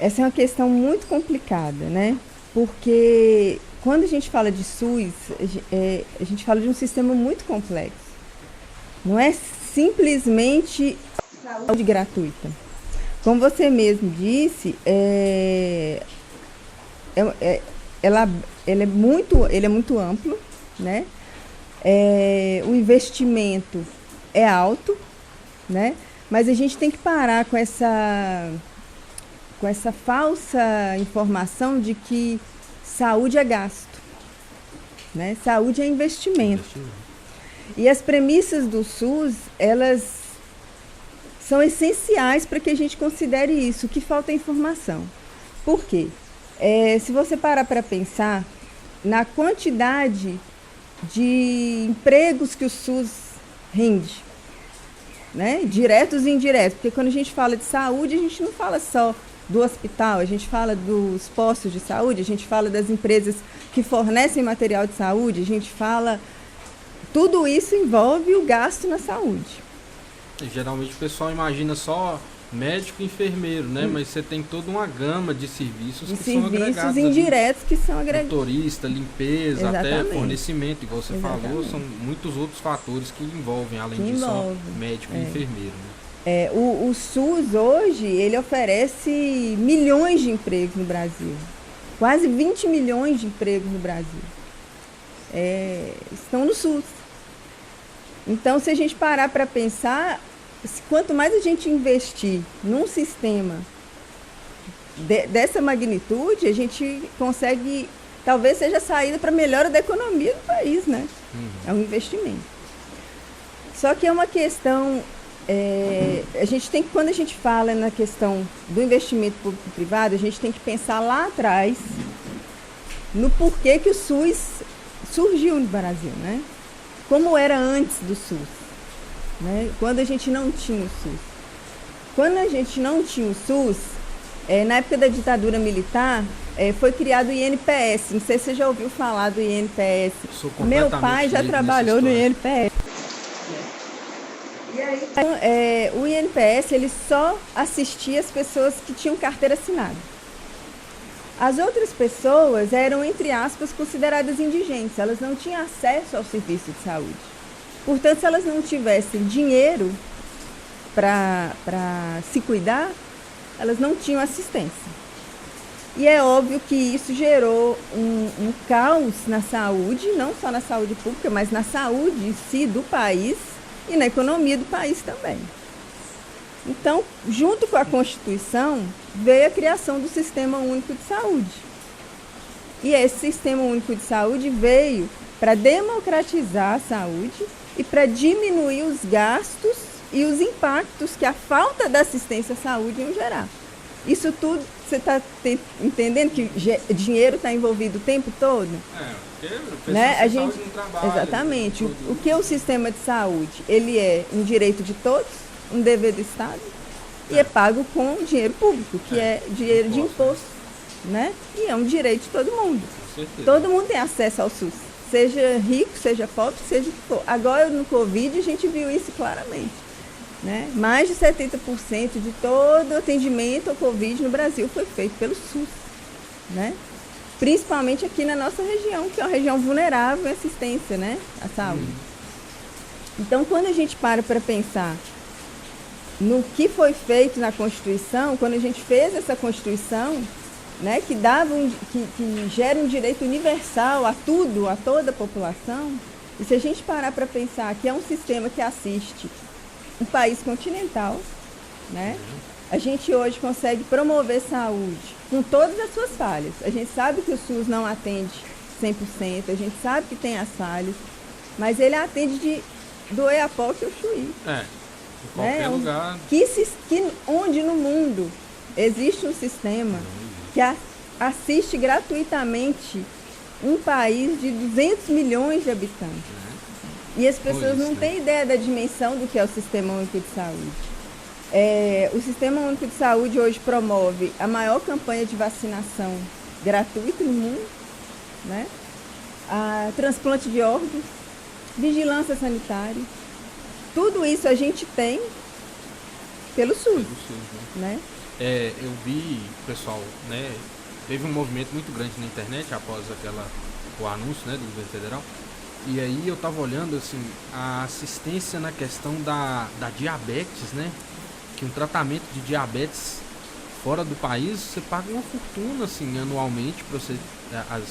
essa é uma questão muito complicada, né? Porque quando a gente fala de SUS, a gente fala de um sistema muito complexo. Não é simplesmente saúde gratuita. Como você mesmo disse, é- é- ela, ele é muito amplo, né? O investimento é alto, né? Mas a gente tem que parar com essa falsa informação de que saúde é gasto, né? Saúde é investimento. Investimento. E as premissas do SUS, elas são essenciais para que a gente considere isso. O que falta é informação. Por quê? Se você parar para pensar na quantidade de empregos que o SUS rende, né? Diretos e indiretos. Porque quando a gente fala de saúde, a gente não fala só do hospital, a gente fala dos postos de saúde, a gente fala das empresas que fornecem material de saúde, a gente fala. Tudo isso envolve o gasto na saúde. E geralmente o pessoal imagina só médico e enfermeiro, né? Mas você tem toda uma gama de serviços De que são serviços agregados indiretos que são ali. agregados. Motorista, limpeza, até Exatamente. fornecimento, igual você falou, Exatamente. são muitos outros fatores que envolvem, além Que disso, só envolve. médico e enfermeiro, né? O SUS hoje, ele oferece milhões de empregos no Brasil. Quase 20 milhões de empregos no Brasil. Estão no SUS. Então, se a gente parar para pensar, quanto mais a gente investir num sistema dessa magnitude, a gente consegue, talvez seja a saída para a melhora da economia do país, né? É um investimento. Só que é uma questão, a gente tem que, quando a gente fala na questão do investimento público-privado, a gente tem que pensar lá atrás no porquê que o SUS surgiu no Brasil, né? Como era antes do SUS, né? Quando a gente não tinha o SUS. Quando a gente não tinha o SUS, na época da ditadura militar, foi criado o INPS. Não sei se você já ouviu falar do INPS. Sou Meu completamente pai já leigo nessa trabalhou no história. INPS. E aí, o INPS ele só assistia as pessoas que tinham carteira assinada. As outras pessoas eram, entre aspas, consideradas indigentes. Elas não tinham acesso ao serviço de saúde. Portanto, se elas não tivessem dinheiro para se cuidar, elas não tinham assistência. E é óbvio que isso gerou um caos na saúde, não só na saúde pública, mas na saúde em si do país e na economia do país também. Então, junto com a Constituição, veio a criação do Sistema Único de Saúde. E esse Sistema Único de Saúde veio para democratizar a saúde e para diminuir os gastos e os impactos que a falta da assistência à saúde iam gerar. Isso tudo, você está entendendo que dinheiro está envolvido o tempo todo? Porque o pessoal Né? A sem gente, saúde não trabalha. exatamente. Tudo. O que é o sistema de saúde? Ele é um direito de todos, um dever do Estado, e é pago com dinheiro público, que é dinheiro de imposto, né? E é um direito de todo mundo. Com certeza. Todo mundo tem acesso ao SUS, seja rico, seja pobre, seja o que for. Agora, no Covid, a gente viu isso claramente, né? Mais de 70% de todo o atendimento ao Covid no Brasil foi feito pelo SUS, né? Principalmente aqui na nossa região, que é uma região vulnerável em assistência, né? À saúde. Então, quando a gente para pensar no que foi feito na Constituição, quando a gente fez essa Constituição, né, que gera um direito universal a tudo, a toda a população, e se a gente parar para pensar que é um sistema que assiste um país continental, né, a gente hoje consegue promover saúde com todas as suas falhas. A gente sabe que o SUS não atende 100%, a gente sabe que tem as falhas, mas ele atende do Oiapoque ao Chuí. Em qualquer lugar. Onde no mundo existe um sistema que assiste gratuitamente um país de 200 milhões de habitantes. E as pessoas não têm ideia da dimensão do que é o Sistema Único de Saúde. O Sistema Único de Saúde hoje promove a maior campanha de vacinação gratuita no mundo, né? Transplante de órgãos, vigilância sanitária. Tudo isso a gente tem pelo SUS, né? eu vi, pessoal, né, teve um movimento muito grande na internet após o anúncio, né, do governo federal. E aí eu tava olhando, assim, a assistência na questão da diabetes, né? Que um tratamento de diabetes fora do país, você paga uma fortuna, assim, anualmente para você, as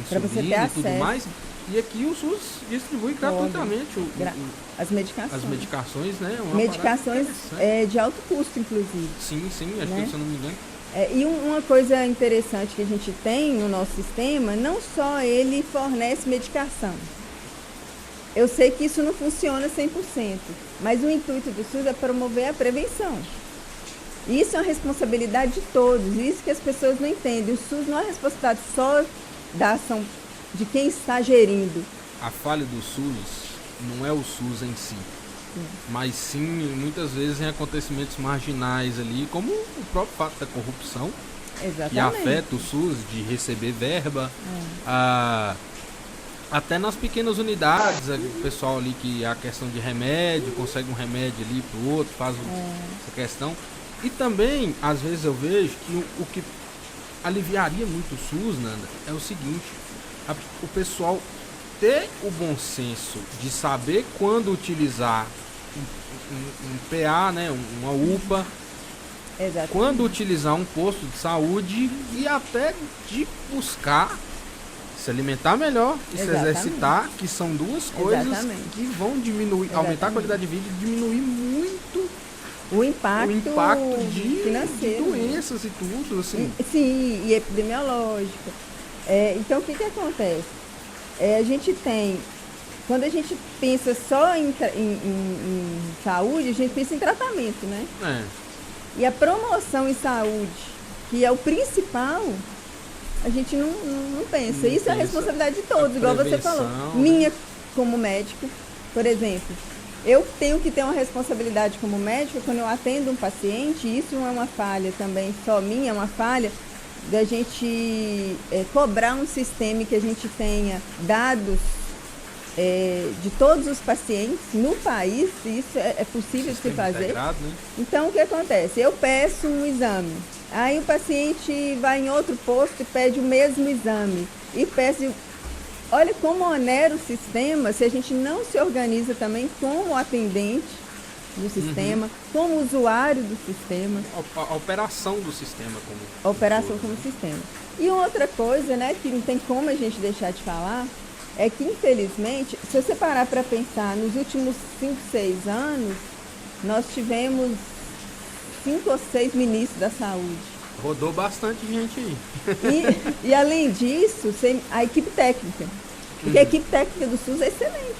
insulina e tudo mais. E aqui o SUS distribui gratuitamente as medicações. As medicações, né? Medicações de alto custo, inclusive. Sim, acho né? que se eu não me engano. E uma coisa interessante que a gente tem no nosso sistema, não só ele fornece medicação. Eu sei que isso não funciona 100%, mas o intuito do SUS é promover a prevenção. Isso é uma responsabilidade de todos, isso que as pessoas não entendem. O SUS não é responsabilidade só da ação de quem está gerindo. A falha do SUS não é o SUS em si, mas sim, muitas vezes, em acontecimentos marginais ali, como o próprio fato da corrupção, que afeta o SUS de receber verba, até nas pequenas unidades, o pessoal ali que a questão de remédio, consegue um remédio ali pro outro, faz essa questão. E também, às vezes eu vejo que o que aliviaria muito o SUS, Nanda, é o seguinte, o pessoal ter o bom senso de saber quando utilizar um PA, né, uma UPA, quando utilizar um posto de saúde e até de buscar se alimentar melhor e se exercitar, que são duas coisas que vão diminuir, aumentar a qualidade de vida e diminuir muito o impacto financeiro, de doenças e tudo, assim. Sim, e epidemiológico. Então, o que acontece? A gente tem, quando a gente pensa só em saúde, a gente pensa em tratamento, né? E a promoção em saúde, que é o principal, a gente não pensa. Isso é a responsabilidade de todos, igual você falou. Minha, como médico, por exemplo, eu tenho que ter uma responsabilidade como médico quando eu atendo um paciente, isso não é uma falha também, só minha, é uma falha da gente cobrar um sistema que a gente tenha dados de todos os pacientes no país, isso é possível de se fazer. Né? Então, o que acontece? Eu peço um exame, aí o paciente vai em outro posto e pede o mesmo exame, e pede... Olha como onera o sistema se a gente não se organiza também como atendente do sistema, como usuário do sistema. A operação do sistema como... A operação como sistema. E outra coisa, né, que não tem como a gente deixar de falar, é que, infelizmente, se você parar para pensar, nos últimos 5, 6 anos, nós tivemos 5 ou 6 ministros da saúde. Rodou bastante gente aí. E além disso, a equipe técnica. Porque a equipe técnica do SUS é excelente.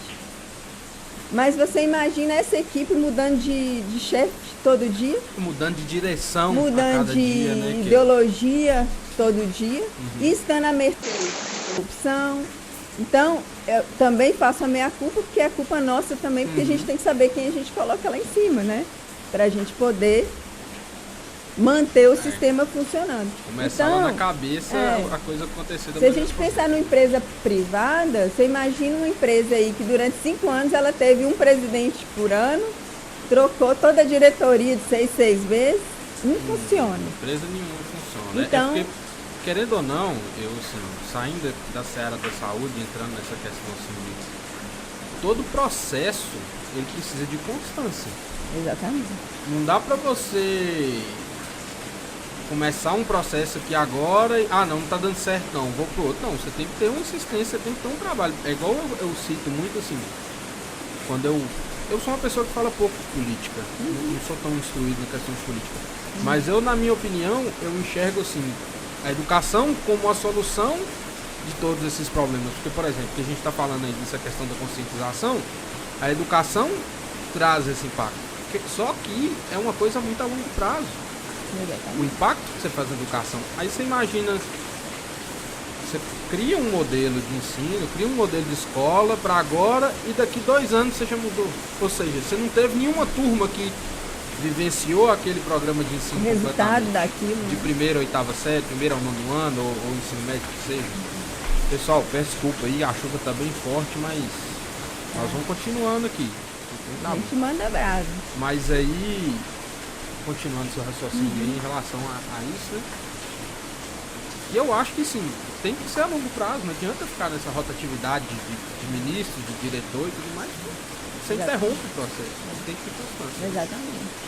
Mas você imagina essa equipe mudando de chefe todo dia? Mudando de direção mudando a cada de dia, né? Ideologia todo dia. E estando à mercê da corrupção. Então, eu também faço a meia-culpa, porque é culpa nossa também, porque a gente tem que saber quem a gente coloca lá em cima, né? Para a gente poder manter o sistema funcionando. Começar então, lá na cabeça a coisa acontecer da se a gente pensar numa empresa privada, você imagina uma empresa aí que durante 5 anos ela teve um presidente por ano, trocou toda a diretoria de 6 vezes, não funciona. Empresa nenhuma funciona. Então, porque, querendo ou não, eu assim, saindo da seara da saúde, entrando nessa questão assim, todo processo ele precisa de constância. Exatamente. Não dá pra você começar um processo aqui agora e, não tá dando certo não, vou pro outro. Não, você tem que ter uma insistência, tem que ter um trabalho. É igual eu cito muito assim, quando eu sou uma pessoa que fala pouco de política, não sou tão instruído na questão de política, mas eu, na minha opinião, eu enxergo assim, a educação como a solução de todos esses problemas. Porque, por exemplo, que a gente está falando aí dessa questão da conscientização, a educação traz esse impacto. Só que é uma coisa muito a longo prazo. O impacto que você faz na educação. Aí você imagina, você cria um modelo de ensino, cria um modelo de escola para agora e daqui 2 anos você já mudou. Ou seja, você não teve nenhuma turma que vivenciou aquele programa de ensino resultado daquilo, de primeira, 8ª série, primeiro ao 9º ano ou ensino médio que seja. Pessoal, peço desculpa aí, a chuva tá bem forte, mas nós vamos continuando aqui. A gente manda brasa. Mas aí continuando seu raciocínio aí em relação a isso, né? E eu acho que sim, tem que ser a longo prazo, não adianta ficar nessa rotatividade de ministro, de diretor e tudo mais. Você interrompe o processo, tem que ter constância. Exatamente.